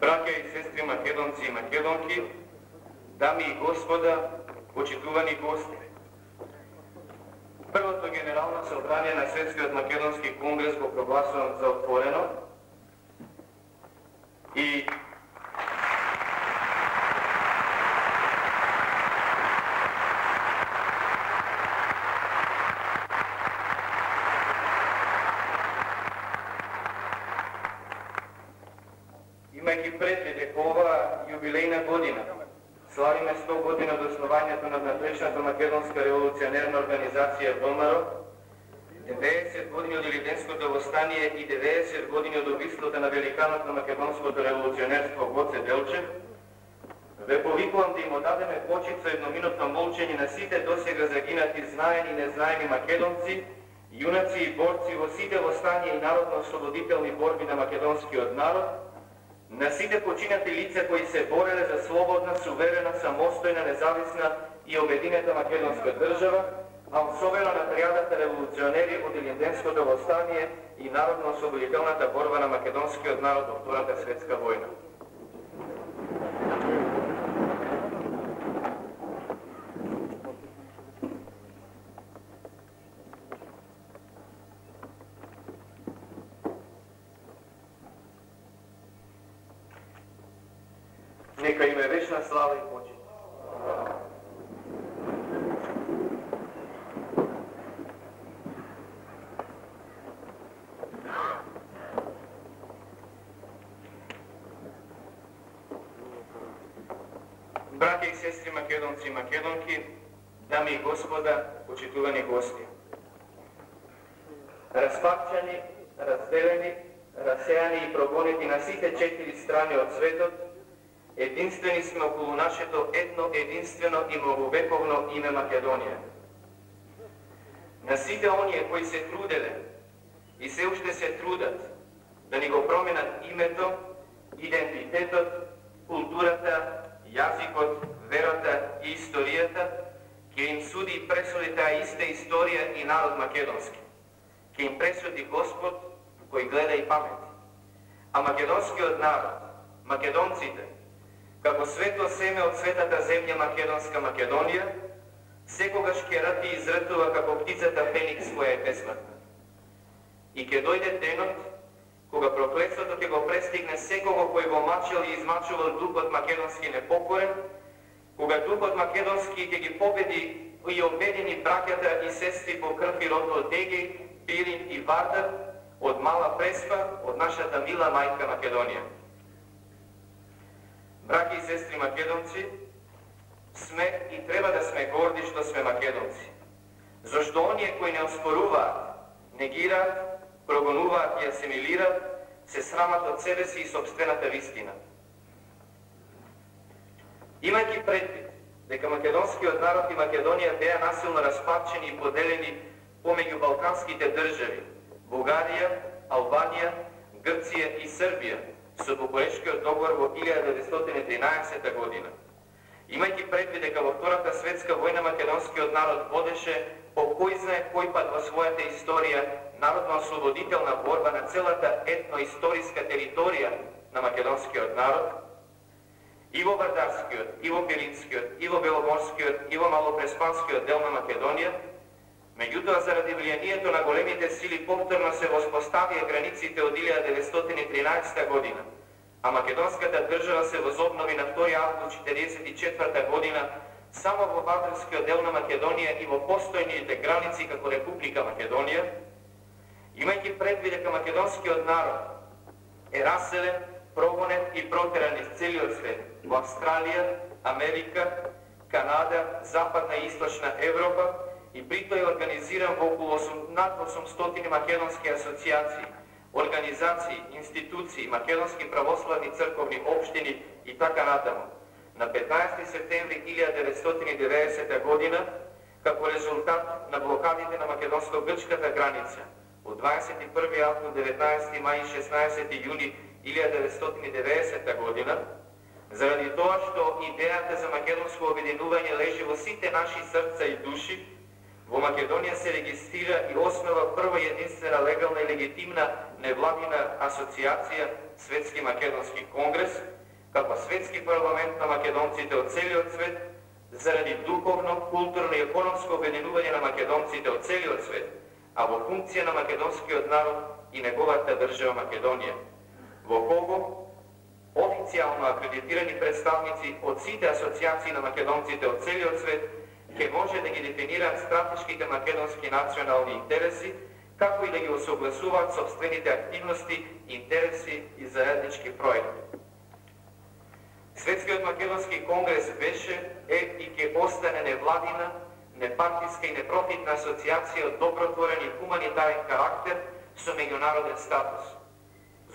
Браќа и сестри македонци и македонки, дами и господа, почитувани гости. Првото генерално собрание на Светскиот македонски конгрес го прогласувам за отворено и имајќи предвид дека ова јубилејна година славиме 100 години од основањето на надлежната македонска револуционерна организација ВМРО, 90 години од Илиденското востание и 90 години од убиството на великанот на македонското револуционерство Гоце Делчев, ве повикувам да им одадеме почит со едноминутно молчење на сите досега загинати знаени и незнаени македонци, јунаци и борци во сите востанија и народно-ослободителни борби на македонскиот народ, на сите починати лица кои се бореле за слободна, суверена, самостојна, независна и обединета македонска држава, а особено на тријадата револуционери од Илинденското востание и народно-ослободителната борба на македонскиот народ во Втората светска војна. Нека им е вечна слава и почит. Браќа и сестри македонци и македонки, дами и господа, почитувани гости. Распапчани, разделени, расејани и прогонети на сите 4 страни од светот, единствени сме околу нашето едно единствено и многовековно име Македонија. На сите оние кои се труделе и се уште се трудат да ни го променат името, идентитетот, културата, јазикот, верата и историјата, ќе им суди и пресуди таа иста историја и народ македонски. Ќе им пресуди Господ кој гледа и памети. А македонскиот народ, македонците, како свето семе од светата земја македонска Македонија, секогаш ќе рати и изртува како птицата Феникс која е бесмртна. И ќе дојде денот кога проклетството ќе го престигне секого кој го мачил и измачувал духот македонски непокорен, кога духот македонски ќе ги победи и обедини браќата и сестри по крв и род од Дегеј, Пирин и Вардар, од Мала Преспа, од нашата мила мајка Македонија. Браќи и сестри македонци, сме и треба да сме горди што сме македонци. Зашто оние кои не оспоруваат, негираат, прогонуваат и асимилираат, се срамат од себе си и собствената вистина. Имајќи предвид дека македонскиот народ и Македонија беа насилно распапчени и поделени помеѓу балканските држави Бугарија, Албанија, Грција и Србија со Букурешкиот договор во 1913 година. Имајќи предвид дека во Втората светска војна македонскиот народ водеше по кој знае кој пат во својата историја народно-ослободителна борба на целата етноисториска територија на македонскиот народ, и во Вардарскиот, и во Пиринскиот, и во Беломорскиот, и во Малопреспанскиот дел на Македонија, меѓутоа заради влијанието на големите сили повторно се воспоставија границите од 1913 година, а македонската држава се возобнови на 2 август 1944 година само во Вардарскиот дел на Македонија и во постојните граници како Република Македонија, имајќи предвид дека македонскиот народ е раселен, прогонен и протеран из целиот свет, во Австралија, Америка, Канада, Западна и Источна Европа, и притоа е организиран во околу над 800 македонски асоцијации, организации, институции, македонски православни црковни општини и така натаму. На 15 септември 1990 година, како резултат на блокадите на македонско-грчката граница, од 21 август, 19 мај и 16 јуни 1990 година, заради тоа што идејата за македонско обединување лежи во сите наши срца и души, Во Македонија се регистрира и основа прва единствена легална и легитимна невладина асоциација Светски македонски конгрес, како светски парламент на македонците од целиот свет, заради духовно, културно и економско обединување на македонците од целиот свет, а во функција на македонскиот народ и неговата држава Македонија, во кого официјално акредитирани представници од сите асоциации на македонците од целиот свет ќе може да ги дефинираат стратешките македонски национални интереси, како и да ги осогласуваат собствените активности, интереси и заеднички проекти. Светскиот македонски конгрес беше, и ќе остане невладина, непартиска и непрофитна асоциација од добротворен и хуманитарен карактер со меѓународен статус.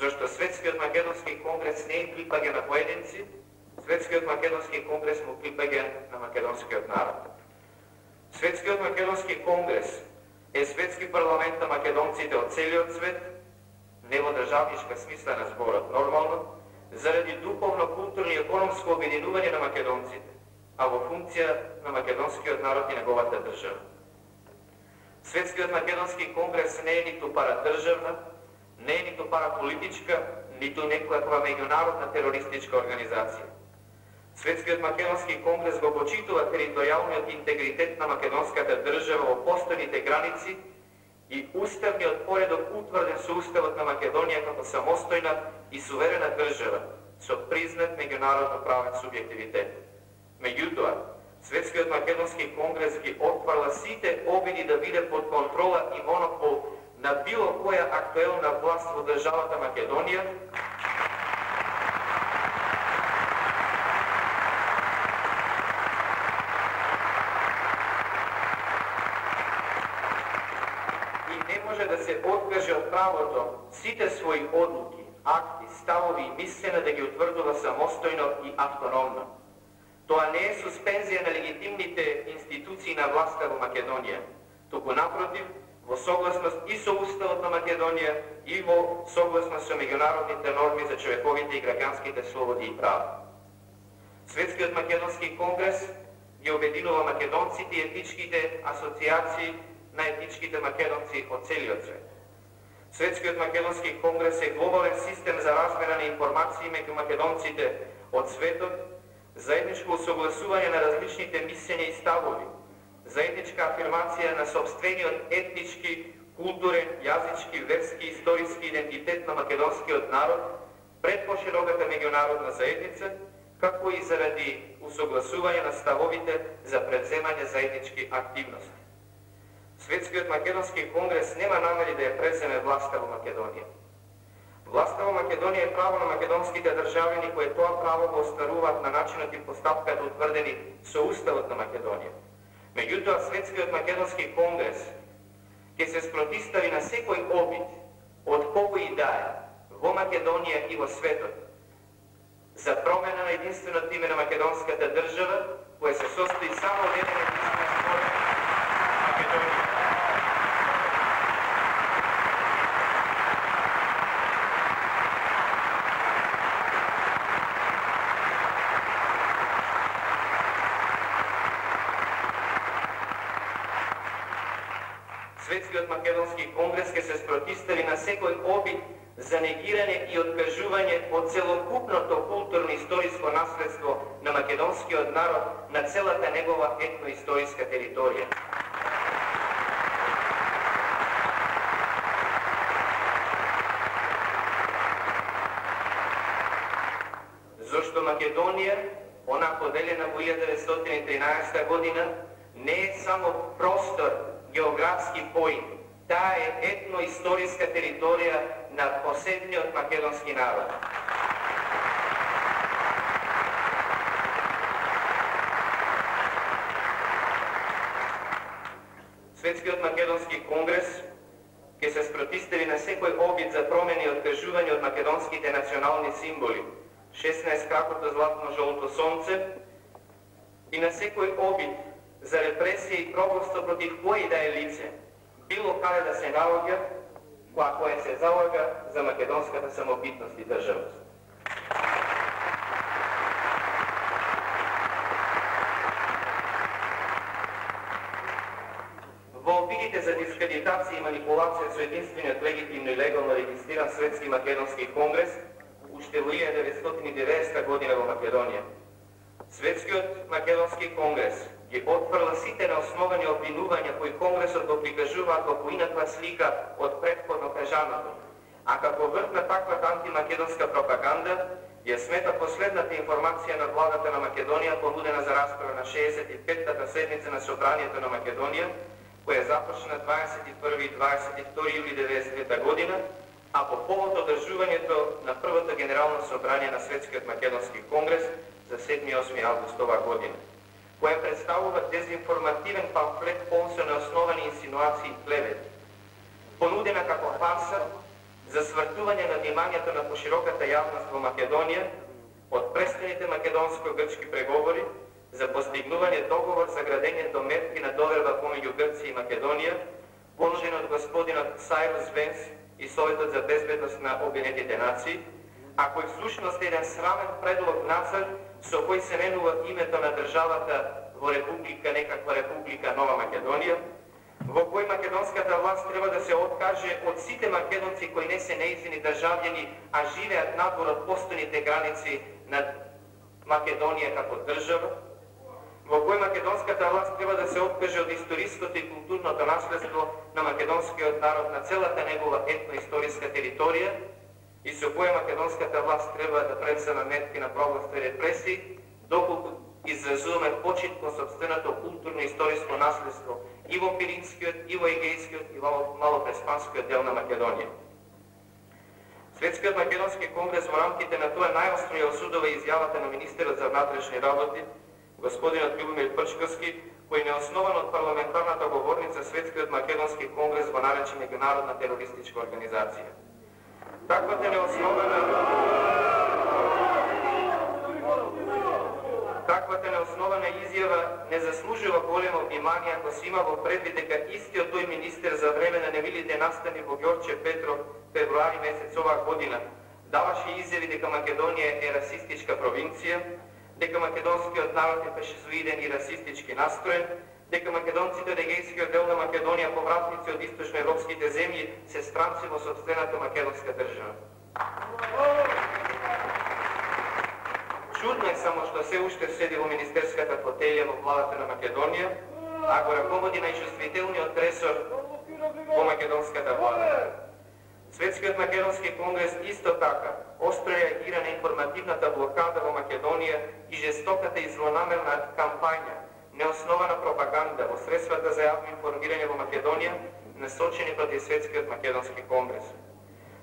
Зашто Светскиот македонски конгрес не им припаѓа на поединци, Светскиот македонски конгрес му припаѓа на македонскиот народ. Светскиот македонски конгрес е светски парламент на македонците од целиот свет, не во државничка смисла на зборот нормално, заради духовно, културно и економско обединување на македонците, а во функција на македонскиот народ и неговата држава. Светскиот македонски конгрес не е ниту парадржавна, не е ниту параполитичка, ниту некоја меѓународна терористичка организација. Светскиот македонски конгрес го почитува територијалниот интегритет на македонската држава во постојните граници и уставниот поредок утврден со Уставот на Македонија како самостојна и суверена држава со признат меѓународно правен субјективитет. Меѓутоа, Светскиот македонски конгрес ги отфрла сите обиди да биде под контрола и монопол на било која актуелна власт во државата Македонија, да се откаже од правото сите своји одлуки, акти, ставови и мислења да ги утврдува самостојно и автономно. Тоа не е суспензија на легитимните институции на власта во Македонија, туку напротив, во согласност и со Уставот на Македонија и во согласност со меѓународните норми за човековите и граѓанските слободи и права. Светскиот македонски конгрес ги обединува македонците и етничките асоциации на етничките македонци од целиот свет. Светскиот македонски конгрес е глобален систем за размена на информации меѓу македонците од светот, заедничко усогласување на различните мислења и ставови, заедничка афирмација на сопствениот етнички, културен, јазички, верски и историски идентитет на македонскиот народ пред пошироката меѓународна заедница, како и заради усогласување на ставовите за превземање заеднички активности. Светскиот македонски конгрес нема намери да ја преземе власта во Македонија. Власта во Македонија е право на македонските државјани кои тоа право го остваруваат на начинот и постапката утврдени со Уставот на Македонија. Меѓутоа, Светскиот македонски конгрес ќе се спротистави на секој обид од кого и да е во Македонија и во светот за промена на единственото име на македонската држава, која се состои само од еден единствен збор Македонија. Светскиот македонски конгрес ќе се спротистави на секој обид за негирање и откажување од целокупното културно-историско наследство на македонскиот народ на целата негова етно-историска територија. Зошто Македонија, она поделена во 1913 година, не е само простор, географски поим, таа е етно-историска територија на посебниот македонски народ. Светскиот македонски конгрес ќе се спротистави на секој обид за промени и откажување од македонските национални символи, 16 кракото златно-жолто сонце, и на секој обид за репресија и пробовство против кој да е лице, било каде да се наоѓа, која се залага за македонската самобитност и државност. но обидите за дискредитација и манипулација со единствениот легитимно и легално регистриран Светски македонски конгрес уште во 1990 година во Македонија. Светскиот македонски конгрес ги отфрла сите неосновани обвинувања кои конгресот го прикажуваат во поинаква слика од претходно кажаното, а како врв на таквата антимакедонска пропаганда ја смета последната информација на владата на Македонија понудена за расправа на 65-та седница на Собранието на Македонија, која започна 21 и 22 јули 1990 година, а по повод одржувањето на првото генерално собрание на Светскиот македонски конгрес за 7 и 8 август ова година, која представува дезинформативен памфлет полн со неосновани инсинуации и клевети, понудена како фарса за свртување на вниманието на пошироката јавност во Македонија од престаните македонско-грчки преговори за постигнување договор за градењето метки на доверба помеѓу Грција и Македонија, понуден од господинот Сайрус Венс и Советот за безбедност на Обединетите нации, а кој всушност е еден срамен предлог нацрт со кој се менува името на државата во република, некаква република Нова Македонија, во кој македонската власт треба да се откаже од сите македонци кои не се нејзини државјани, а живеат надвор од постојните граници на Македонија како држава, во кој македонската власт треба да се откаже од историското и културното наследство на македонскиот народ на целата негова етно-историска територија и со која македонската власт треба да превзема метки на прогласни репресии, доколку изразуваме почит кон сопственото културно-историско наследство и во Пиринскиот, и во Егејскиот, и во Малопреспанскиот дел на Македонија. Светскиот македонски конгрес во рамките на тоа најостро ја осудува изјавата на министерот за внатрешни работи, господинот Љубомир Прчковски, кој неосновано од парламентарната говорница Светскиот македонски конгрес го нарече меѓународна терористичка организација. Таквата неоснована изјава не заслужува големо внимание ако се има во предвид дека истиот тој министер за време на немилите настани во Ѓорче Петров февруари месец оваа година даваше изјави дека Македонија е расистичка провинција, дека македонскиот народ е фашизоиден и расистички настроен, дека македонците од Егејскиот дел на Македонија, повратници од источноевропските земји, се странци во сопствената македонска држава. Чудно е само што се уште седи во министерската фотелја во владата на Македонија, а го раководи најчувствителниот ресор во македонската влада. Светскиот македонски конгрес исто така остро реагира на информативната блокада во Македонија и жестоката и злонамерна кампања, неоснована пропаганда во средствата за јавно информирање во Македонија, насочени против Светскиот македонски конгрес.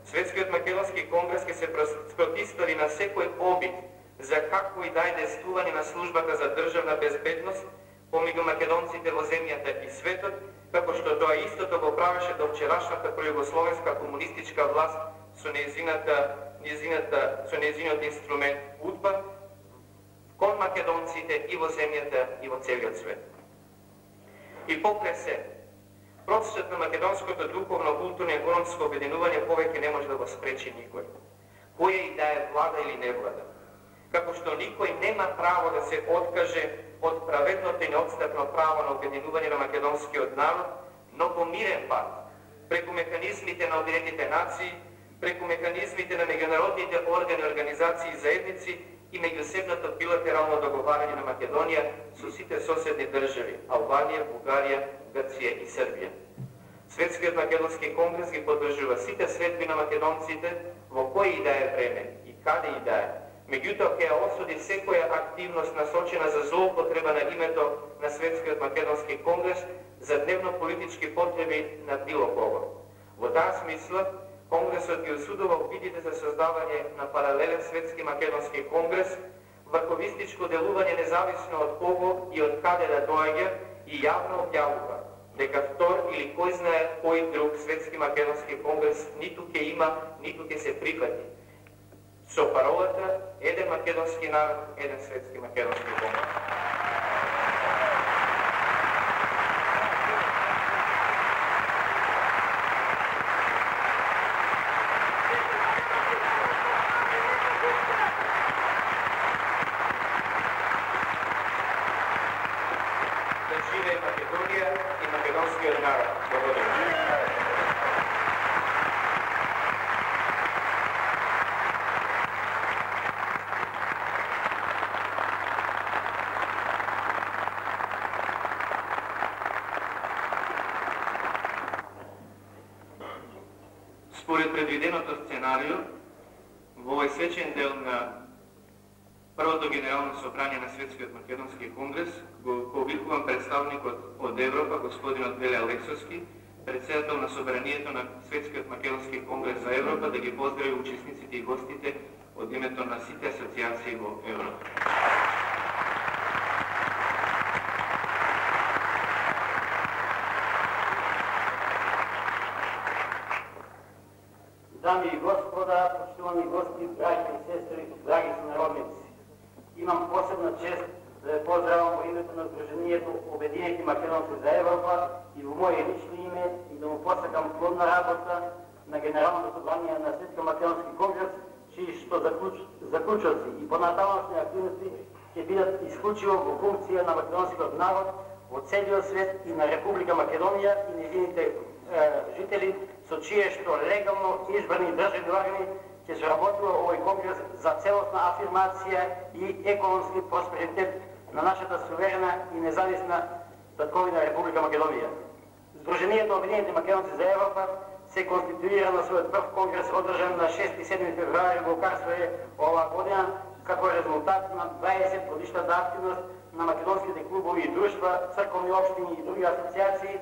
Светскиот македонски конгрес ќе се протистави на секој обид за какво и да е действување на службата за државна безбедност помеѓу македонците во земјата и светот, како што тоа истото го правеше до вчерашната пројугословенска комунистичка власт со нејзиниот инструмент УДБА кон македонците и во земјата и во целиот свет. И покрај се, процесот на македонското духовно, културно и економско обединување повеќе не може да го спречи никој, која и да е влада или не влада, како што никој нема право да се откаже од праведното и неотстапно право на обединување на македонскиот народ, но по мирен пат, преку механизмите на Обединетите нации, преку механизмите на меѓународните органи, организации и заедници и меѓусебното билатерално договарање на Македонија со сите соседни држави Албанија, Бугарија, Грција и Србија. Светскиот македонски конгрес ги поддржува сите средби на македонците во кој и да е време и каде и да е. Меѓутоа ќе ја осуди секоја активност насочена за злоупотреба на името на Светскиот македонски конгрес за дневно-политички потреби на било кого. Во таа смисла, конгресот ги осудува обидите за создавање на паралелен Светски македонски конгрес, врховистичко делување независно од кого и од каде да доаѓа и јавно објавува дека втор или кој знае кој друг Светски македонски конгрес ниту ќе има, ниту ќе се прифати. Со паролата еден македонски народ, еден Светски македонски конгрес. Да живее Македонија и македонскиот народ. Благодаря. Според предвиденото сценарио, во овој свечен дел на Првото генерално собрание на Светскиот македонски конгрес го повикувам представникот од Европа, господинот Веле Алексовски, председател на собранието на Светскиот македонски конгрес за Европа, да ги поздрави учесниците и гостите од името на сите асоциации во Европа. Дами и господа, почитувани гости, браќа и сестри, драги сонародници, имам посебна чест да ве поздравам во името на Сдруженијето Обединети македонци за Европа и во моје лично име и да му посакам плодна работа на Генералното собрание на Светски македонски конгрес, чии што заклучоци и понатамошни активности ќе бидат исклучиво во функција на македонскиот народ во целиот свет и на Република Македонија и нејзините жители, со чие што легално избрани државни органи ќе се работува овој конгрес за целосна афирмација и економски просперитет на нашата суверена и независна татковина Република Македонија. Сдруженијето Обединети македонци за Европа се конституира на својот прв конгрес одржан на 6 и 7 февруари во Карсваје оваа година како резултат на 20 годишната активност на македонските клубови и друштва, црковни општини и други асоциации,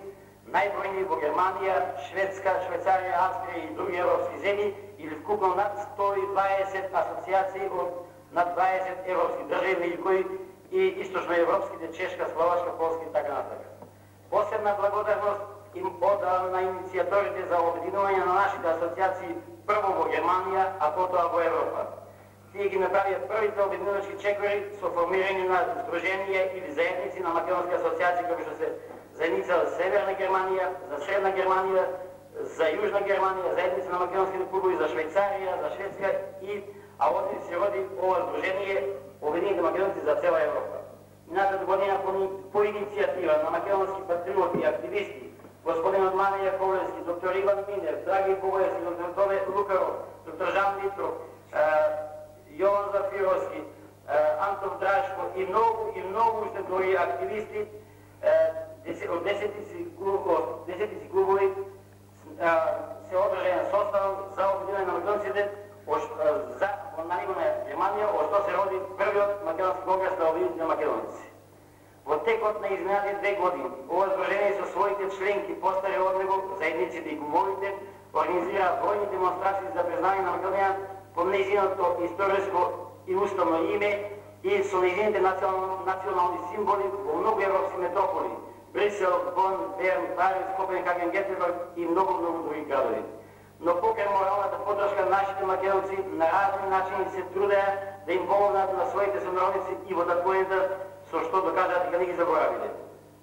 најбројни во Германија, Шведска, Швајцарија, Австрија и други европски земји, или вкупно над 120 асоциации од над 20 европски држави, меѓу кои и источноевропските, Чешка, Словашка, Полска и така натака. Посебна благодарност им одам на иницијаторите за обединување на нашите асоциации прво во Германија, а потоа во Европа. Тие ги направија првите обединувачки чекори со формирање на сдруженија или заедници на македонски асоциации, како што се заедница за Северна Германија, за Средна Германија, за Јужна Германија, заедница на македонските клубови за Швајцарија, за Шведска а овде се роди ова сдружение Обединените македонци за цела Европа. Минатата година по иницијатива на македонски патриоти и активисти, господинот Мане Јаковлевски, доктор Иван Минев, Драги Коваевски, доктор Томе Лукаров, доктор Жан Митров, Јован Зафировски, Антон Драшко и многу уште други активисти од 10 клубови се одржаја состав за обединување на македонците за на ниво на Германија, од што се роди првиот македонски конгрес на обединетите македонци. Во текот на изминатите 2 години, ова сдружение со своите членки постари од него, заедниците и клубовите, организира бројни демонстрации за признание на Македонија по нејзиното историско и уставно име и со нејзините национални символи во многу европски метрополи: Брисел, Бон, Берн, Париз, Копенхаген, Гетеборг и многу други градови. Но покрај моралната поддршка, нашите македонци на разни начини се трудеа да им помогнат на своите сонародници и во татковината, со што докажат дека не ги заборавиле.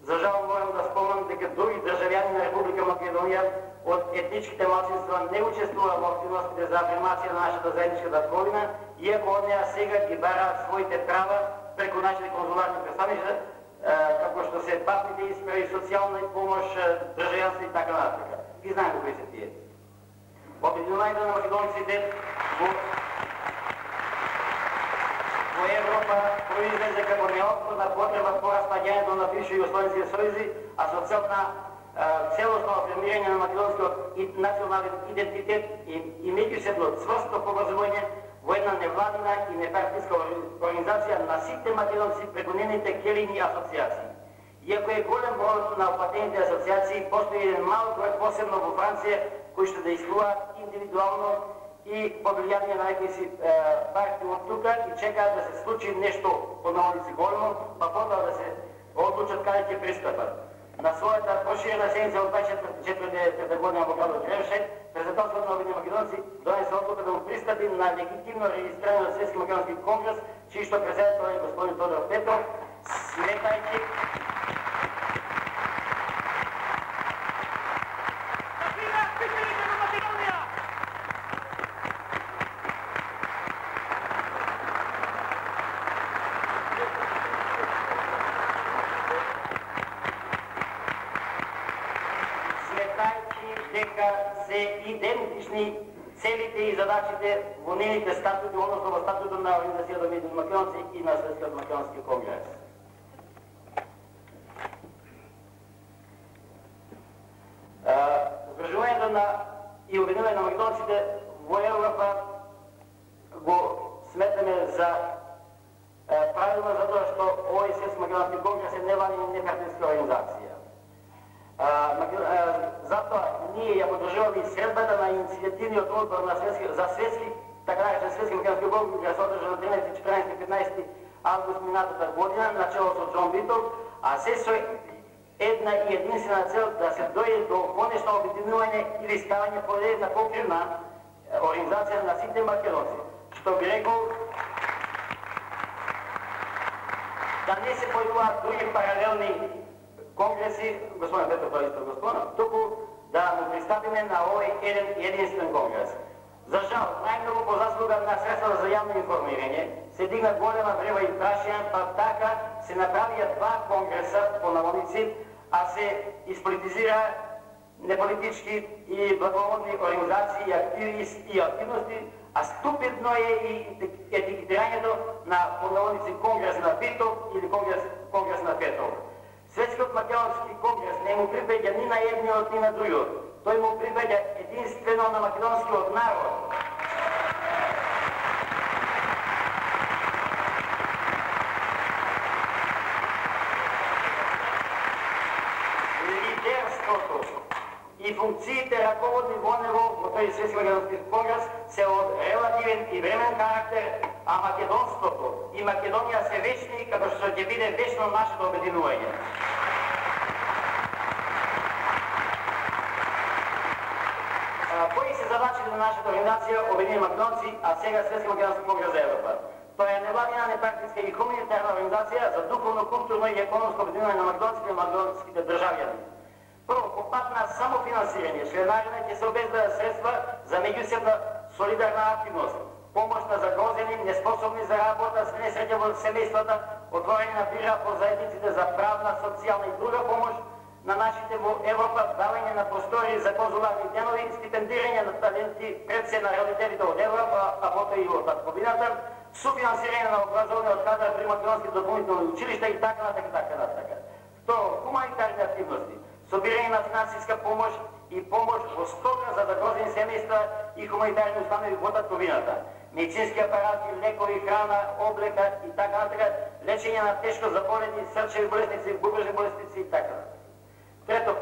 За жал морам да спомнам дека други државјани на Република Македонија од етничките малцинства не учествуваат во активностите за афирмација на нашата заедничка татковина, иако од неа сега ги бараат своите права преку нашите конзуларни представништва, како што се патните исправи, социјална помош, државјанство и така натака. Ги знаеме кои се тие. Обединувањето на македонците во Европа произлезе како неопходна потреба по распаѓањето на бивши југословенски сојузи, а со цел на целосно афирмирање на македонскиот национален идентитет и меѓусебно цврсто поврзување во една невладина и непартиска организација на сите македонци преку нивните келини асоциации. Иако е голем број на опатените асоциации, постои еден мал број, посебно во Франција, кои што действуваат индивидуално и под влијание на некои си партии од тука и чекаат да се случи нешто по наулици големо, па потоа да се одлучат каде ќе пристапат. На својата проширена седница од 24 година во градот Ревшет, Председателството на Обединети македонци донесе одлука да му пристапи на легитимно регистриран Светски македонски конгрес, чиј што председател е господин Тодор Петров, сметајќи подчертајќи дека се идентични целите и задачите во нивните статути, односно во статутот на Организацијата на обединените македонци и на Светскиот македонски конгрес. Здружувањето на и обединување на македонците во Европа го сметаме за правилно затоа што овој Светски македонски конгрес е невладина непартиска организација. Затоа ние ја поддржуваме средбата на иницијативниот одбор на за светски, така наречен Светски македонски конгрес, одржан на 13, 14 и 15 август минатата година, начело со Џон Битов, а се со една и единствена цел да се дојде до конечно обединување или ставање под една покривна организација на сите македонци. Што би рекол, да не се појавуваат други паралелни конгреси, господин Петро, тоа исто господин, туку да му пристапиме на овој единствен конгрес. За жал, најмногу по заслуга на средства за јавно информирање се дигна голема врева и прашање, па така се направија два конгреса по наводници, а се изполитизира неполитички и благородни организации и активности, а ступидно е и етикетирањето на поднаводници конгрес на Битов или конгрес на Петров. Светскиот македонски конгрес не му припаѓа ни на едниот ни на другиот. Тој му припаѓа единствено на македонскиот народ. Лидерството и функциите раководни во него во тој Светски македонски конгрес се од релативен и времен карактер, а македонството и Македонија се вечни, како што ќе биде вечно нашето обединување. Кои се задачите на нашата организација Обединени македонци, а сега Светски македонски конгрес за Европа? Тоа е невладина, непартиска и хуманитарна организација за духовно, културно и економско обединување на македонците и македонските државјани. Прво, по пат на самофинансирање, членарине ќе се обезбедат средства за меѓусебна солидарна активност, помош на загрозени, неспособни за работа, с несреќа во семејствата, отворење на бира по заедниците за правна, социјална и друга помош на нашите во Европа, давање на простори за конзуларни денови, стипендирање на таленти пред се на родителите од Европа, а потоа и од татковината, суфинансирање на образовниот кадар при македонски дополнителни училишта и така натака. Второ, хуманитарни активности, собирање на финансиска помош и помош во стока за загрозени семејства и хуманитарни установи во татковината, медицински апарати, лекови, храна, облека и така натака, лечење на тешко заболени, срчеви болесници, бубрежни болесници и така. Трето,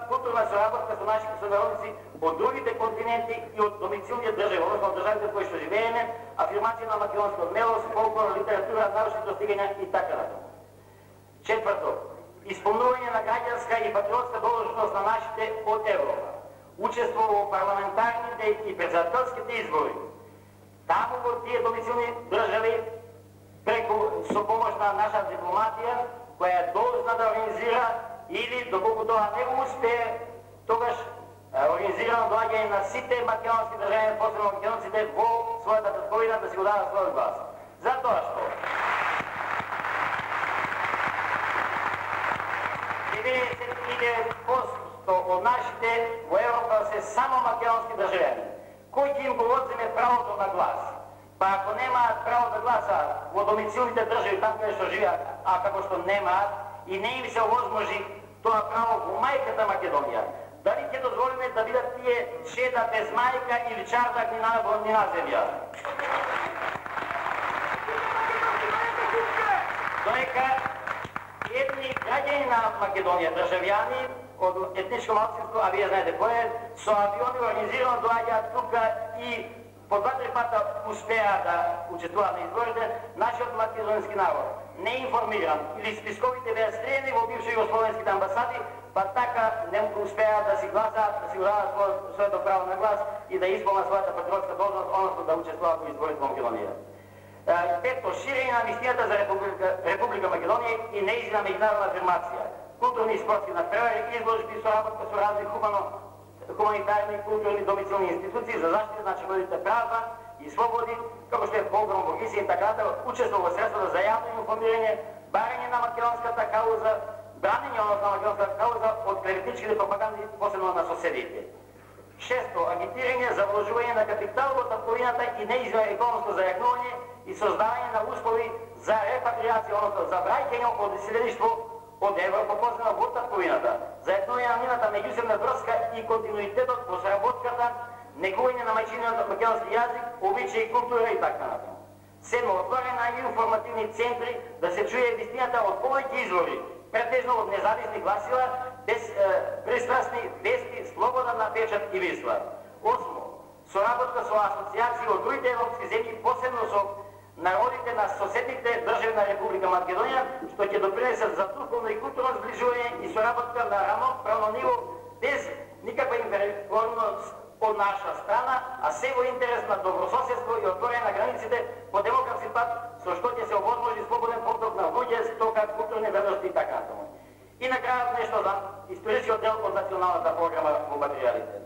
културна соработка со нашите сонародници од другите континенти и од домицилните држави, односно од државите кои што живееме, афирмација на македонска мелост, фолклор, литература, научни достигања и така натаму. Четврто, исполнување на граѓанска и патриотска должност на нашите од Европа, учество во парламентарните и председателските избори. Таму во тие домицилни држави, преку со помош на наша дипломатија, која е должна да организира или доколку тоа не го успее, тогаш организирано доаѓање на сите македонски државјани, посебно македонците во својата татковина да си го дадат својот глас. Затоа што 99% од нашите во Европа се само македонски државјани. Кој ќе им го одземе правото на глас? Па ако немаат право да гласаат во домицилните држави, таму каде што живеат, а како што немаат и не им се овозможи тоа право во мајката Македонија, дали ќе дозволиме да бидат тие чеда без мајка или чардак ни на земја? Доека едни граѓани на Македонија, државјани од етничко малцинство, а вие знаете кој е, со авиони организирано доаѓаат тука и по 2-3 пата успеа да учествуваат на изборите, нашиот македонски народ не информиран или списковите беа стреljeni во бивши југословенските амбасади, па така не успеа да си гласаат, да си дадат своето право на глас и да исполнат својата патриотска должност, односно да учествуваат во изборите во Македонија. Пето, ширење на мисијата за Република Македонија и нејзина меѓународна афирмација, културни и спортски надпревари, изложби, соработка со разни хуманитарни и културни домицилни институции за заштита на човечките права и слободи, како што е Болграм, Богисија и така натаму, учество во средствата за јавно информирање, барање на македонската кауза, бранење на македонската кауза од клеветничките пропаганди, посебно соседите. Шесто, агитирање за вложување на капитал во татковината и неизмерно економско зајакнување и создавање на услови за репатриација, односно за враќање од иселеништво од Европа, посебно во татковината, зајакнување на нивната меѓусебна врска и континуитетот во сработката, негување на мајчиниот македонски јазик, обичаи, култура и така натаму. Седмо, отворање на информативни центри да се чуе вистината од повеќе извори, претежно од независни гласила, без пристрасни вести, слобода на печат и висла. Осмо, соработка со асоцијации од другите европски земји, посебно со народите на соседните држави на Република Македонија, што ќе допринесат за духовно и културно зближување и соработка на равноправно ниво, без никаква инфериорност од наша страна, а се во интерес на добрососедство и отворање на границите по демократски пат, со што ќе се овозможи слободен поток на луѓе, стока, културни вредности и така натаму. И на крајот нешто за историскиот дел од националната програма во материјалите.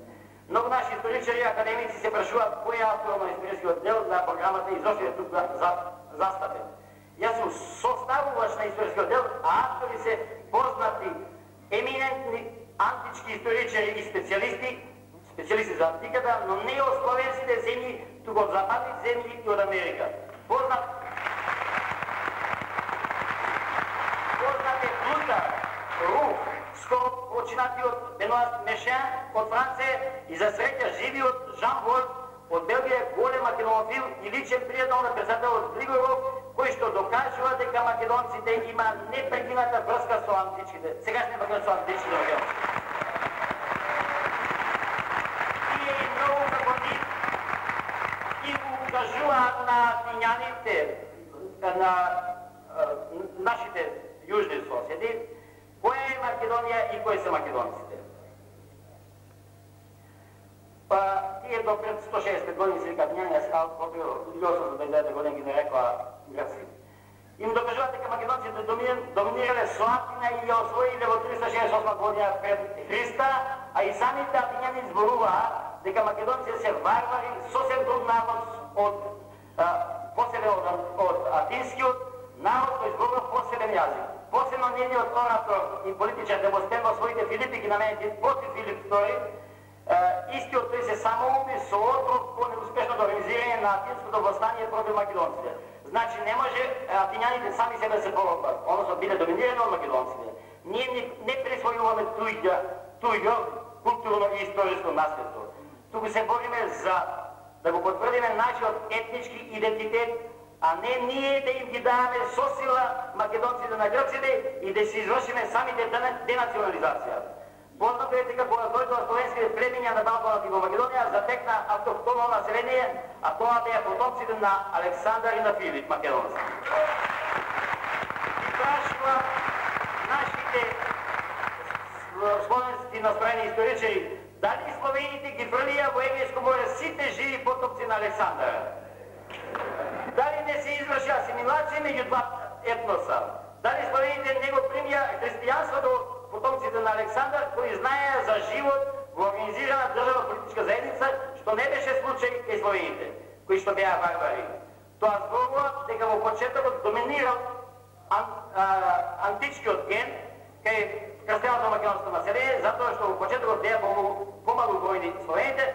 Многу наши историчари и академици се прашуваат кој е авторот на историскиот дел на програмата и зошто е тук застапен. Јас сум составувач на историскиот дел, а автори се познати еминентни антички историчари и специјалисти за антиката, но не од славенските земји, туку од западните земји и од Америка. Познат е Плутар, Руф, скоро починатиот Бенуат Мешен од Франција и за среќа живиот Жан Волт од Белгија, голем македонофил и личен пријател на председателот Григоров, кој што докажува дека македонците има непрекината врска со античките, сегашни врска со античките македонци. Тие и многу како нив и укажуваат на атињаните, на нашите јужни соседи, која е Македонија и кои се македонците. Па, тие до пред 160 години се викат Њања Скал, кога 1829 години ги нарекоа грци. Им докажуваат дека македонците доминирале со Атина и ја освоиле во 368 година пред Христа, а и самите атињани зборуваа дека македонците се варвари, сосем друг народ од посебен од атинскиот народ кој зборува посебен јазик. Посебно нивниот оратор и политичар Демостен во своите филипики наменети против Филип II, истиот тој се самоуби со отров по неуспешното организирање на атинското восстание против македонците. Значи не може атињаните сами себе се пробат, односно биле доминирани од македонците. Ние не присвојуваме туѓо културно и историско наследство. Туку се бориме за да го потврдиме нашиот етнички идентитет, а не ние да им ги даваме со сила македонците на грците и да си извршиме самите денационализација. Познато е дека кога дојдоа словенските племиња на Балканот и во Македонија затекна автохтоно население, а тоа беа потомците на Александар и на Филип македонци. И прашува нашите словенски настроени историчари, дали словените ги фрлија во Егејско море сите живи потомци на Александар? Дали не се изврши асимилација меѓу два етноса? Дали словените не го примија христијанството од потомците на Александар, кои знаеа за живот во организирана држава политичка заедница, што не беше случај кај словените, кои што беа варвари? Тоа зборува дека во почетокот доминирал античкиот ген кај крстеното македонско население, затоа што во почетокот беа помалу бројни словените,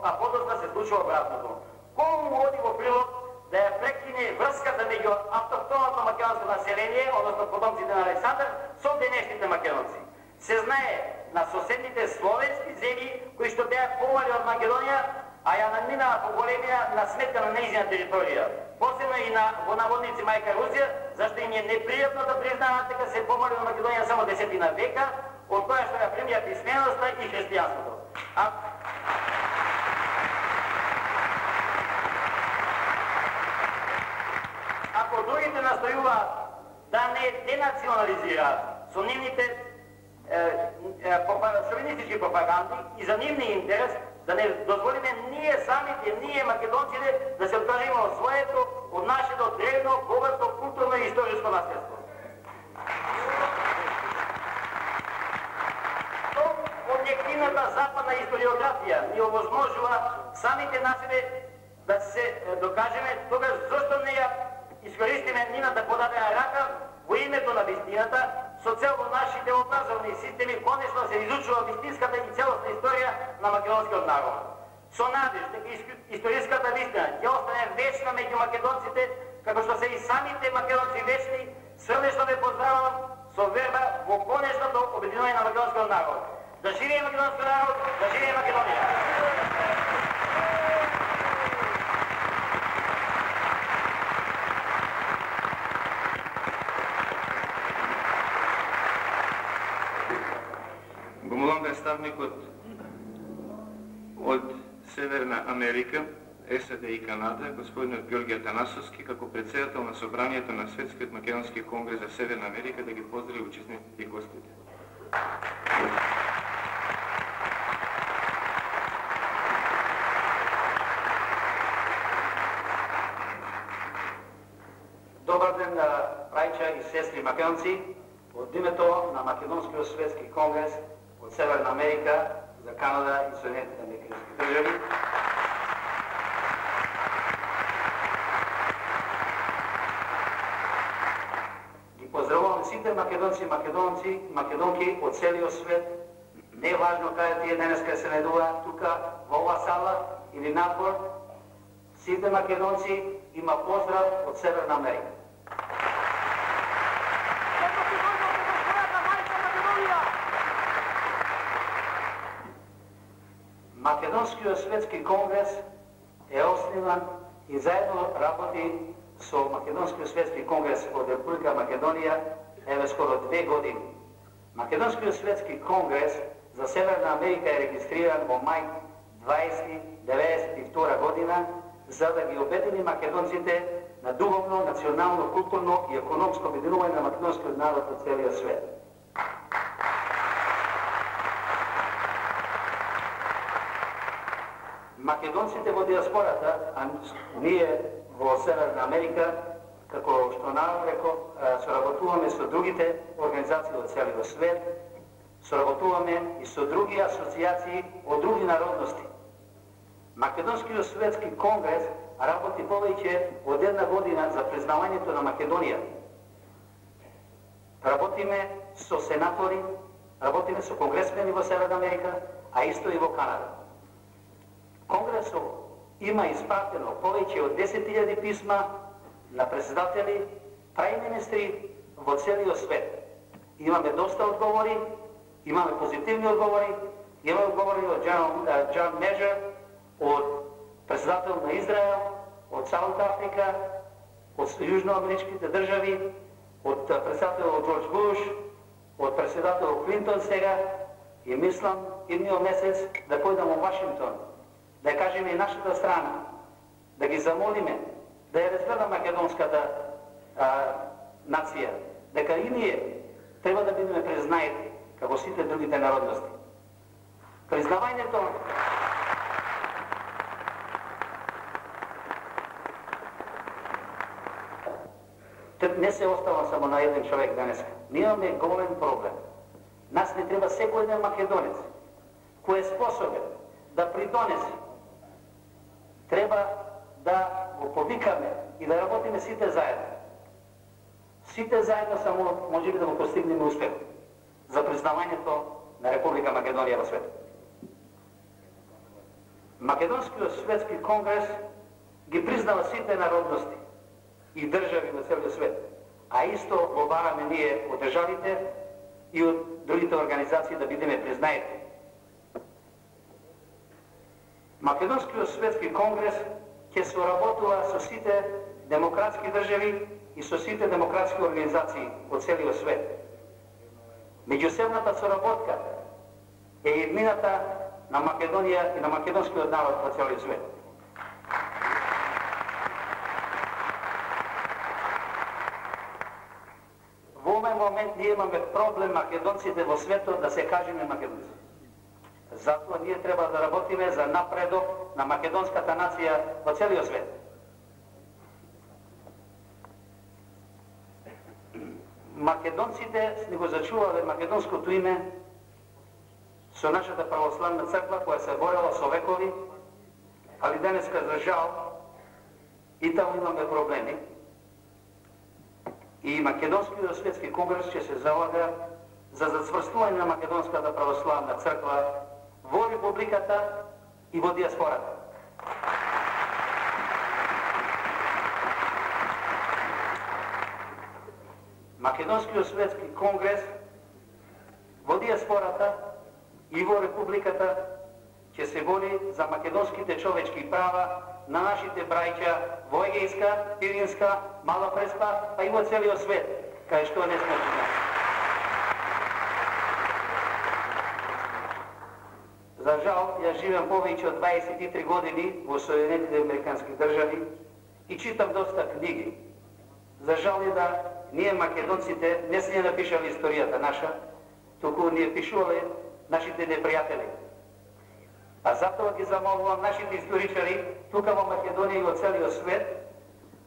а подоцна се случува обратното. Кому води во прилог да ја прекине врската меѓу автохтоното македонско население, односно потомците на Александар, со денешните македонци? Се знае на соседните словенски земји, кои што беа помали од Македонија, а ја надминаа по големија на сметка на нејзина територија. Посебно и во наводници мајка Русија, зашто им е непријатно да признаат дека се помали од Македонија само 10 века, од тоа што ја примија писменоста и христијанството. Ако другите настојуваат да не денационализираат со нивните шовинистички пропаганди и за нивни интерес, да не дозволиме ние самите, ние македонците, да се откажеме од своето, од нашето древно, богато, културно и историско наследство. Објективната западна историографија ни овозможува самите насебе да се докажеме, тогаш зашто не ја искористиме нивната подадена рака во името на вистината, со цел во нашите образовни системи конечно се изучува вистинската и целосна историја на македонскиот народ. Со надеж дека историската вистина ќе остане вечна меѓу македонците, како што се и самите македонци вечни, срдечно ве поздравувам со верба во конечното обединување на македонскиот народ. Да живее македонскиот народ, да живее Македонија! Го молам представникот од Северна Америка, САД и Канада, господинот Георги Атанасовски, како председател на собранието на Светскиот македонски конгрес за Северна Америка, да ги поздрави учесниците и гостите. Добар ден на браќа и сестри македонци, од името на Македонскиот светски конгрес од Северна Америка за Канада и Соединетите американски држави. Ги поздравувам сите македонци и македонки од целиот свет. Не е важно каде тие денеска се најдуваат тука, во ова сала или надвор. Сите македонци има поздрав од Северна Америка. Македонскиот светски конгрес е основан и заедно работи со Македонскиот светски конгрес од Република Македонија еве скоро 2 години. Македонскиот светски конгрес за Северна Америка е регистриран во мај 1992 година за да ги обедини македонците на духовно, национално, културно и економско обединување на македонскиот народ од целиот свет. Македонците во диаспората, а ние во Северна Америка, како што реков, соработуваме со другите организации од целиот свет, соработуваме и со други асоциации од други народности. Македонскиот светски конгрес работи повеќе од 1 година за признавањето на Македонија. Работиме со сенатори, работиме со конгресмени во Северна Америка, а исто и во Канада. Конгресот има испратено повеќе од 10.000 писма на председатели, прајм-министри во целиот свет. Имаме доста одговори, имаме позитивни одговори, имаме одговори од Джон Межер, од председател на Израел, од Саут Африка, од јужноамеричките држави, од председател Джордж Буш, од председател Клинтон сега, и мислам идниот месец да појдам во Вашингтон, да кажеме и нашата страна, да ги замолиме, да ја разбере македонската нација, дека и ние треба да бидеме признаети, како сите другите народности. Признавањето не се остава само на еден човек денес. Ние имаме голем проблем. Нас не треба секој еден македонец, кој е способен да придонеси. Треба да го повикаме и да работиме сите заедно. Сите заедно само може би да го постигнеме успех за признавањето на Република Македонија во светот. Македонскиот светски конгрес ги признава сите народности и држави во целиот свет, а исто го бараме ние од државите и од другите организации да бидеме признаети. Македонскиот светски конгрес ќе соработува со сите демократски држави и со сите демократски организации од целиот свет. Меѓусебната соработка е еднината на Македонија и на македонскиот народ во целиот свет. Во овој момент ние имаме проблем македонците во светот да се кажеме македонци. Затоа ние треба да работиме за напредок на македонската нација во целиот свет. Македонците не го зачувале македонското име со нашата православна црква која се борела со векови, али денеска за жал и таму имаме проблеми. и Македонскиот светски конгрес ќе се залага за зацврстување на Македонската православна црква во републиката и во диаспората. Македонскиот светски конгрес во диаспората и во републиката ќе се бори за македонските човечки права на нашите браќа во Егејска, Пиринска, Мала Преспа, а и во целиот свет, кај што не сме признати. За жал, ја живеам повеќе од 23 години во Соединетите американски држави и читам доста книги. За жал е да ние македонците не се напишале историјата наша, туку ние пишувале нашите непријатели. А затоа ги замолувам нашите историчари тука во Македонија и во целиот свет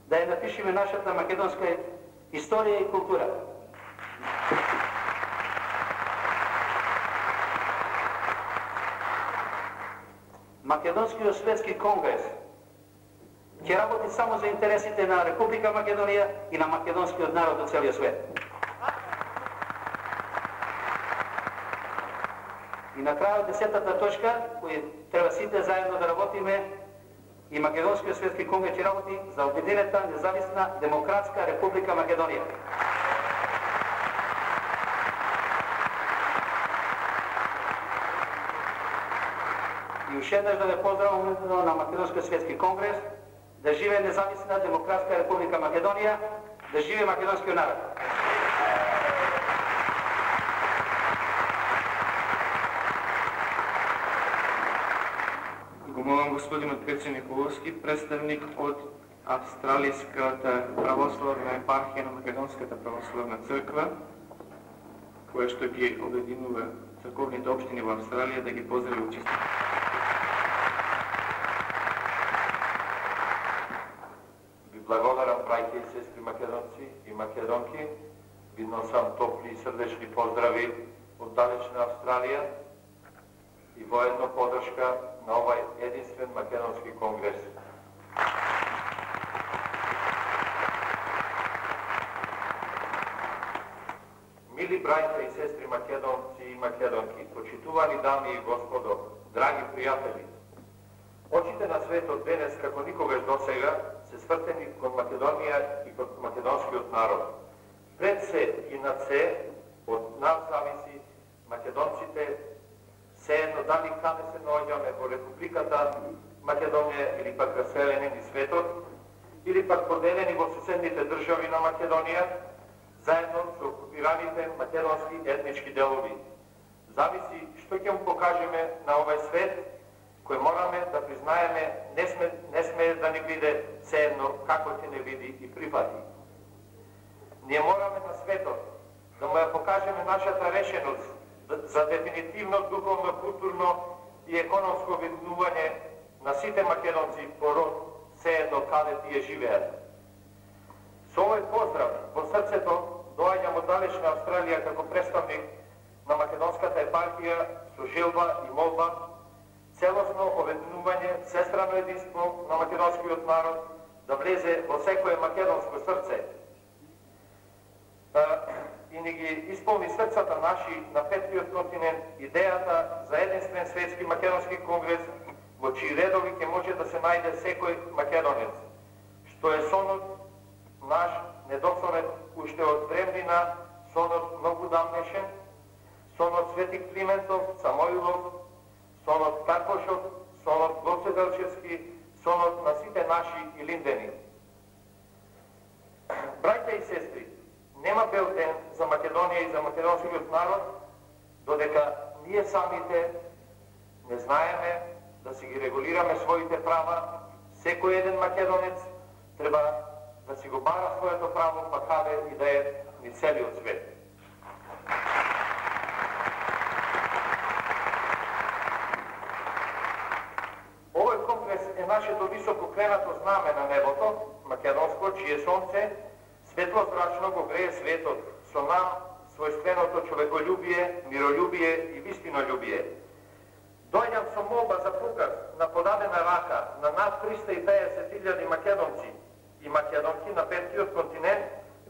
да ја напишеме нашата македонска историја и култура. Македонскиот светски конгрес ќе работи само за интересите на Република Македонија и на македонскиот народ во целиот свет. И на крајот 10-та точка, која треба сите заедно да работиме, и Македонскиот светски конгрес ќе работи за обединета независна демократска Република Македонија. И уште еднаш да ве поздравам на Македонскиот светски конгрес, да живее независна демократска Република Македонија, да живее македонскиот народ. Го молам господинот Пеци Николовски, представник од Австралиската православна епархија на Македонската православна црква, која што ги обединува црковните општини во Австралија, да ги поздрави учисти. Ви благодарам, браќи и сестри македонци и македонки. Ви носам топли и срдечни поздрави од далечна Австралија и воедно подршка на овај единствен македонски конгрес. Мили браќа и сестри македонци и македонки, почитувани дами и господо, драги пријатели, очите на светот денес, како никогаш досега, се свртени кон Македонија и кон македонскиот народ. Пред се и над се, од нас зависи македонците сеедно дали каде се наоѓаме во Републиката Македонија или пак раселени низ светот, или пак поделени во соседните држави на Македонија, заедно со окупираните македонски етнички делови. Зависи што ќе му покажеме на овај свет, кој мораме да признаеме, не сме да ни биде сеедно како ќе не види и прифати. Ние мораме на светот да му ја покажеме нашата решеност за дефинитивно духовно, културно и економско обединување на сите македонци по род, сеедно каде тие живеат. Со овој поздрав во срцето доаѓам од далечна Австралија како представник на Македонската епархија со желба и молба целосно обединување, сестрано единство на македонскиот народ да влезе во секое македонско срце и ни ги исполни срцата наши на петтиот континент идејата за единствен светски македонски конгрес во чии редови ќе може да се најде секој македонец, што е сонот наш недосонет уште од древнина, сонот многу давнешен, сонот Свети Климентов, Самоилов, сонот Карпошов, сонот Гоцеделчевски, сонот на сите наши и линдени. Браќа и сестри, нема бел ден за Македонија и за македонскиот народ, додека ние самите не знаеме да си ги регулираме своите права. Секој еден македонец треба да си го бара своето право, па каде и да е ни целиот свет. Овој конгрес е нашето високо кренато знаме на небото, македонско, чие сонце светло зрачно го грее светот, со нам својственото човеколюбие, миролюбие и вистинолюбие. Дојдам со молба за показ на подадена рака на над 350.000 македонци и македонки на петтиот континент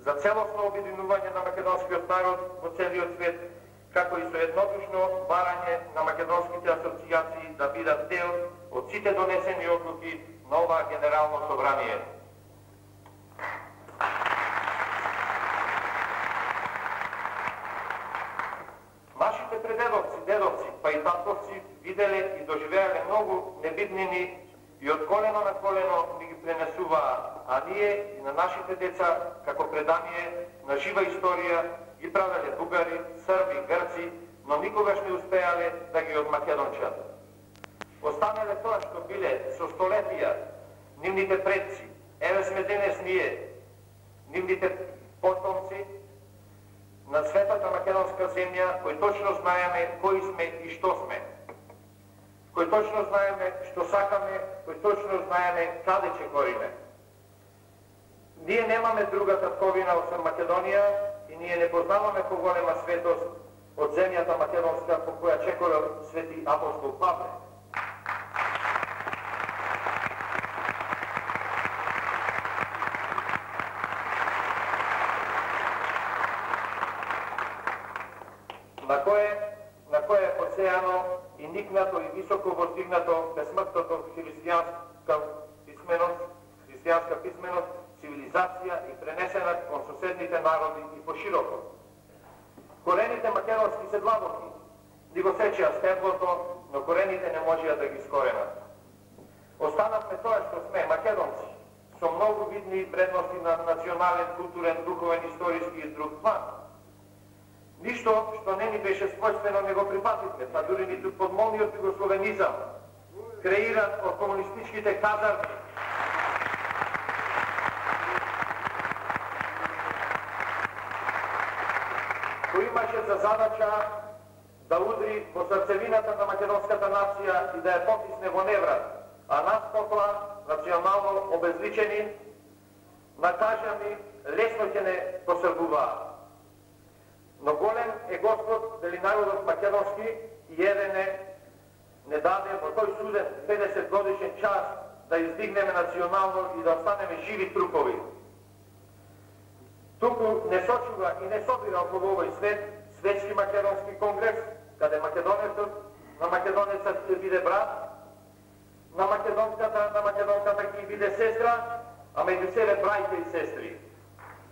за целосно обединување на македонскиот народ во целиот свет, како и со еднодушно барање на македонските асоцијации да бидат дел од сите донесени одлуки на ова Генерално собрание. Нашите предедовци, дедовци, па и татковци виделе и доживеале многу небиднини и од колено на колено ни ги пренесуваа, а ние и на нашите деца, како предание на жива историја, ги правеле бугари, срби, грци, но никогаш не успеале да ги одмакедончат. Останале тоа што биле со столетија нивните предци, еве сме денес ние, нивните потомци на светата македонска земја, кои точно знаеме кои сме и што сме. Кои точно знаеме што сакаме, кои точно знаеме каде ќе кориме. Ние немаме друга татковина освен Македонија и ние не познаваме поголема светост од земјата македонска по која чекорил свети апостол Павле. На кое е посејано и никнато и високо воздигнато безсмртното христијанска писменост, цивилизација и пренесена кон соседните народи и пошироко. Корените македонски се длабоки, ни го сечеа стеблото, но корените не можеа да ги скоренат. Останавме тоа што сме македонци, со многу видни вредности на национален, културен, духовен, историски и друг план. Ништо што не ни беше својствено не го припативме, па дури ниту подмолниот југословенизам, креиран од комунистичките казарми, кој имаше за задача да удри во срцевината на македонската нација и да ја потисне во неврат, а нас потоа национално обезличени, накажани, лесно ќе не посрбуваат. Но голем е Господ дали народот македонски и еве не даде во тој суден 50 годишен час да издигнеме национално и да останеме живи трупови. Туку не сочува и не собира околу овој свет светски македонски конгрес, каде македонецот на македонецот ќе биде брат, на македонката ќе биде сестра, а меѓу себе брајка и сестри.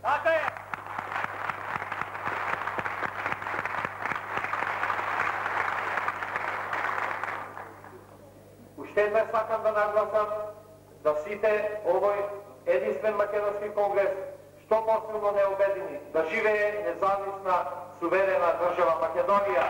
Така е! Уште еднаш сакам да нагласам да сите овој единствен македонски конгрес што посилно не обедини да живее независна, суверена држава Македонија.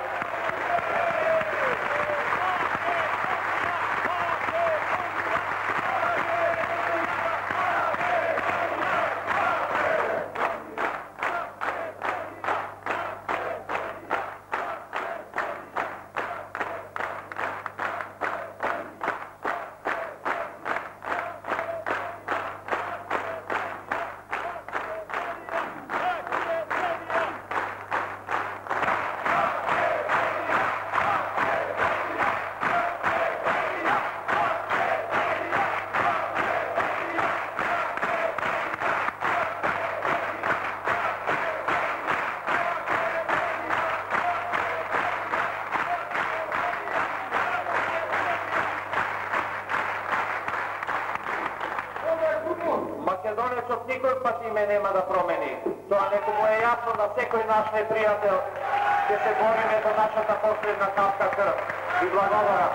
Македонецот никој пат име нема да промени. Тоа некому е јасно на секој наш непријател. Ќе се бориме до нашата последна капка крв. И благодарам.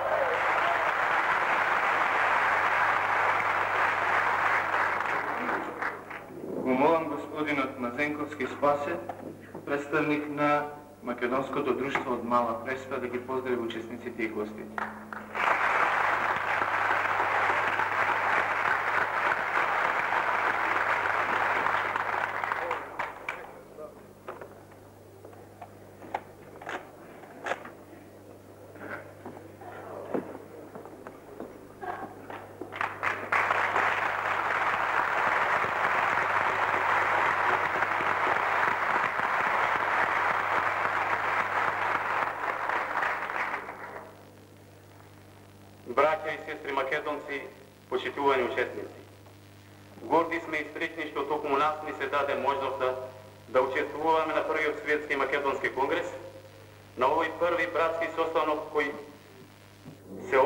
Молам господинот Мазенковски Спасе, представник на Македонското друштво од Мала Преспа, да ги поздрави учесниците и гостите. Браќа и сестри македонци, почитувани учесници. Горди сме и стречни, што токму нас ни се даде можноста да учествуваме на првиот светски македонски конгрес, на овој први братски состанок кој се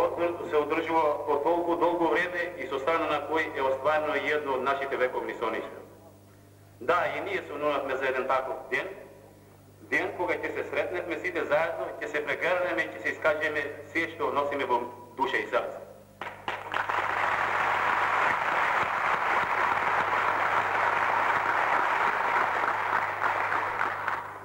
одржува по толку долго време и со страна на кој е остварено едно од нашите вековни соништа. Да, и ние сонувавме за еден таков ден кога ќе се сретнеме сите заедно, ќе се прегрнеме и ќе се искажеме се што носиме во душа и срце.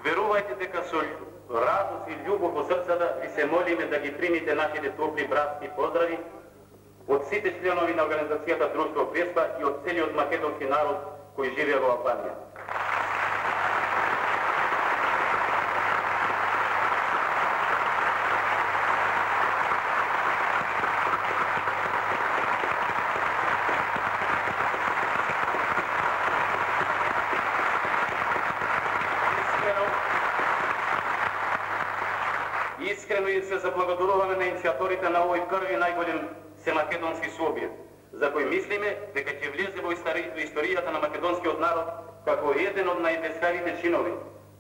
Верувајте дека со радост и љубов во срцата ви се молиме да ги примите нашите топли братски поздрави од сите членови на организацијата Друштво Преспа и од целиот македонски народ кој живее во Албанија. Искрено и се заблагодаруваме на иницијаторите на овој први најголем семакедонски собир, за кој мислиме дека ќе влезе во историјата на македонскиот народ како еден од најблескавите чинови,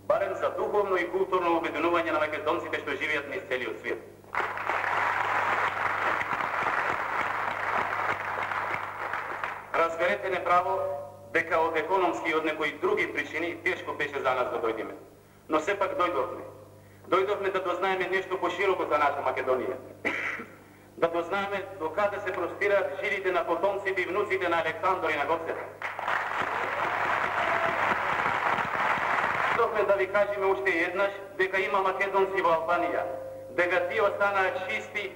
барем за духовно и културно обединување на македонците што живеат низ целиот свет. Разберете неправо дека од економски и од некои други причини тешко беше за нас да дојдеме, но сепак дојдовме. Дојдовме да дознаеме нешто пошироко за наша Македонија. Да дознаеме докаде се простираат жилите на потомците и внуците на Александор и на Гоце. Дојдовме да ви кажеме уште еднаш дека има македонци во Албанија, дека тие останаат чисти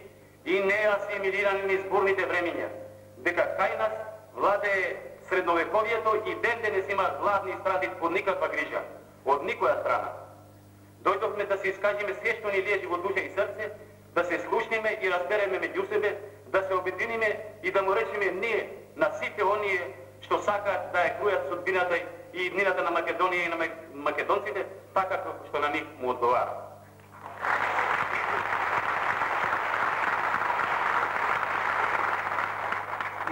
и не асимилирани низ бурните времиња, дека кај нас владее средновековието и ден денес има гладни и страдни под никаква грижа, од никоја страна. Дојдовме да се искажеме се што ни лежи во душа и срце, да се слушнеме и разбереме меѓу себе, да се обединиме и да му речеме ние на сите оние што сакаат да ја крујат судбината и иднината на Македонија и на македонците, така како што на нив му одговара.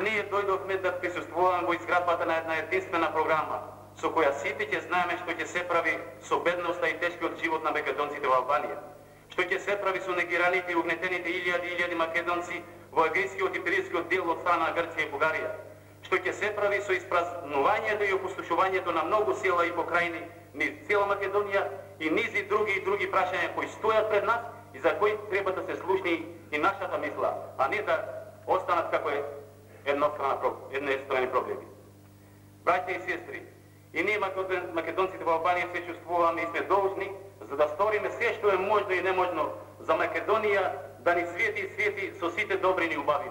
Ние дојдовме да присуствуваме во изградбата на една единствена програма, со која сите ќе знаеме што ќе се прави со бедноста и тешкиот живот на македонците во Албанија, што ќе се прави со негираните и угнетените илјади македонци во Егејскиот и Пирискиот дел од страна на Грција и Бугарија, што ќе се прави со испразнувањето и опустошувањето на многу села и покрајни низ цела Македонија и низ други прашања кои стојат пред нас и за кои треба да се слушни и нашата мисла, а не да останат како едностранни проблеми. Браќа и сестри, и ние македонците во Албанија се чувствуваме и сме должни за да сториме се што е можно и неможно за Македонија да ни свети со сите добри ни убави.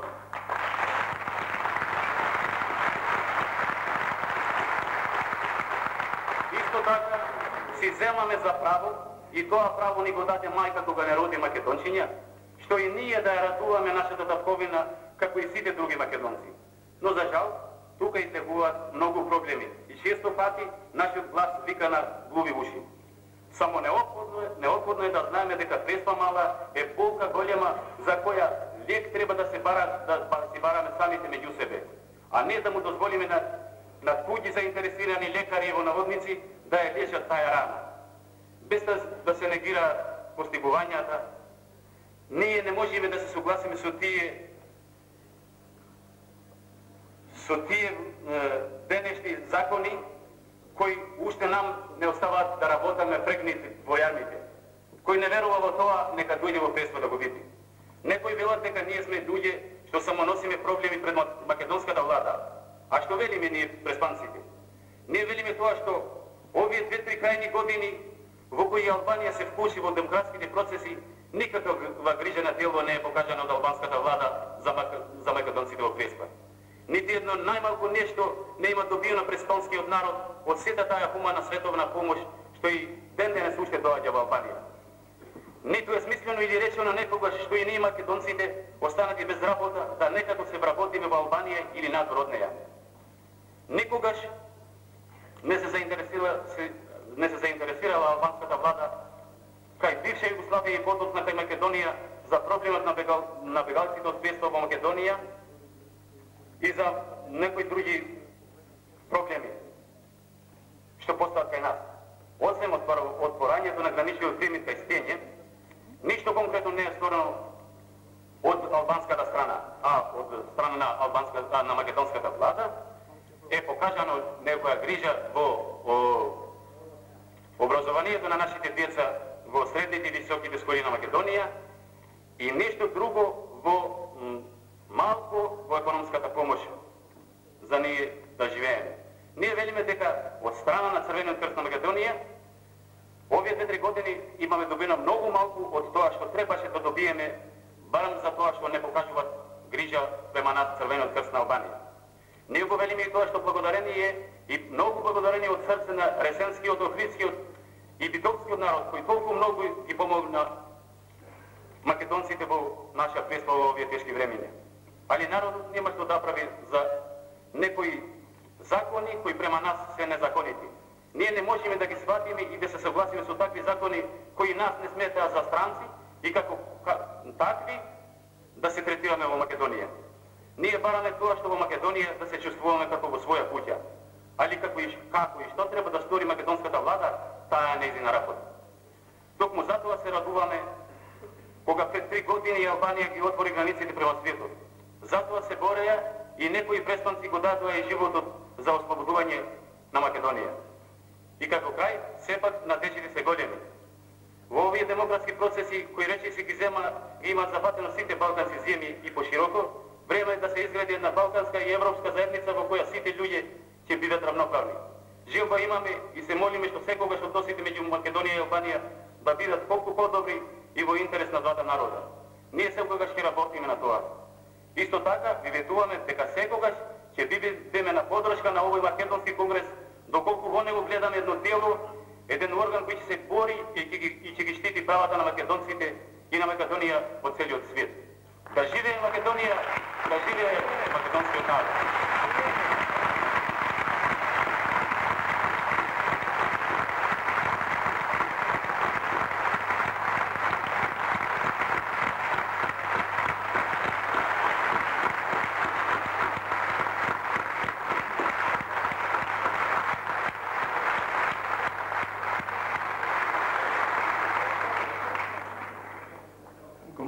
Исто така си земаме за право и тоа право ни го даде мајка кога не роди македончиња, што и ние да ја радуваме нашата татковина како и сите други македонци. Но за жал, тука изтегуваат многу проблеми и често пати нашиот глас вика на глуви уши. Само неопходно е да знаеме дека Преспа мала е болка голема за која лек треба да си бараме самите меѓу себе, а не да му дозволиме на туѓи заинтересирани лекари во наводници да ја лечат таа рана. Без да се негира постигувањата, ние не можеме да се согласиме со тие денешни закони кои уште нам не оставаат да работаме прегнити во јармите. Кој не верува во тоа, нека дојде во Преспа да го види. Некои велат дека ние сме луѓе што само носиме проблеми пред македонската влада. А што велиме ние преспанците? Ние велиме тоа што овие 2-3 крајни години во кои Албанија се вклучи во демократските процеси, никаква грижа на дело не е покажана од албанската влада за македонците во Преспа. Нити едно најмалку нешто не има добиено преспанскиот народ од сета таа хумана световна помош што и ден денес уште доаѓа во Албанија. Ниту е смислено или речено некогаш што и ние македонците останати без работа да некако се вработиме во Албанија или надвор од неја. Никогаш не се заинтересирала албанската влада кај бивша Југославија и потоцна кај Македонија за проблемот на бегалците од Преспа во Македонија и за некои други проблеми што постојат кај нас. Освен отворањето на граничниот период кај Стење, ништо конкретно не е сторено од албанската страна, а од страна на македонската влада е покажано некоја грижа во образованието на нашите деца во средните и високите школи на Македонија и нешто друго во малку во економската помош за ние да живееме. Ние велиме дека од страна на Црвениот крст на Македонија овие 2-3 години имаме добено многу малку од тоа што требаше да добиеме, барем за тоа што не покажуваат грижа према нас Црвениот крст на Албанија. Ние го велиме и тоа што благодарение и многу благодарение од срце на Ресенскиот, Охридскиот и Битовскиот народ, кој толку многу ги помогна македонците во наша преспа во овие тешки времиња. Али народот нема што да прави за некои закони кои према нас се незаконити. Ние не можеме да ги сватиме и да се согласиме со такви закони кои нас не сметаат за странци и како такви да се третираме во Македонија. Ние бараме тоа што во Македонија да се чувствуваме како во своја куќа. Али како и што треба да стори македонската влада, таа е нејзина работа. Токму затоа се радуваме кога пред 3 години Албанија ги отвори границите према светот. Затоа се бореја и некои престанци го дадоа и животот за ослободување на Македонија. И како крај, сепак надежите се големи. Во овие демократски процеси кои речиси ги имаат зафатено сите балкански земји и пошироко, време е да се изгради една балканска и европска заедница во која сите луѓе ќе бидат равноправни. Желба имаме и се молиме што секогаш односите меѓу Македонија и Албанија да бидат колку подобри и во интерес на двата народа. Ние секогаш ќе работиме на тоа. Исто така, ви ветуваме дека секогаш ќе бидеме на подршка на овој македонски конгрес, доколку во него гледаме едно тело, еден орган кој ќе се бори и ќе ги штити правата на македонците и на Македонија по целиот свет. Да живее Македонија, да живее македонскиот народ.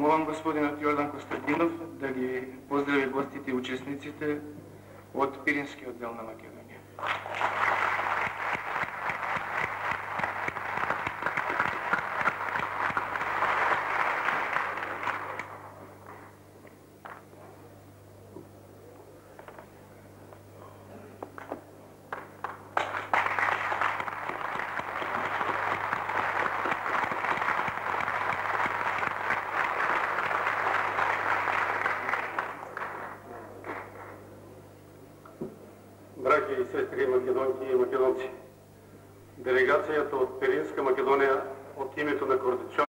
Молам господинот Јордан Костадинов да ги поздрави гостите и учесниците од Пиринскиот дел на Македонија. Браќа и сестри македонки и македонци, делегацијата од Пиринска Македонија од името на Координационниот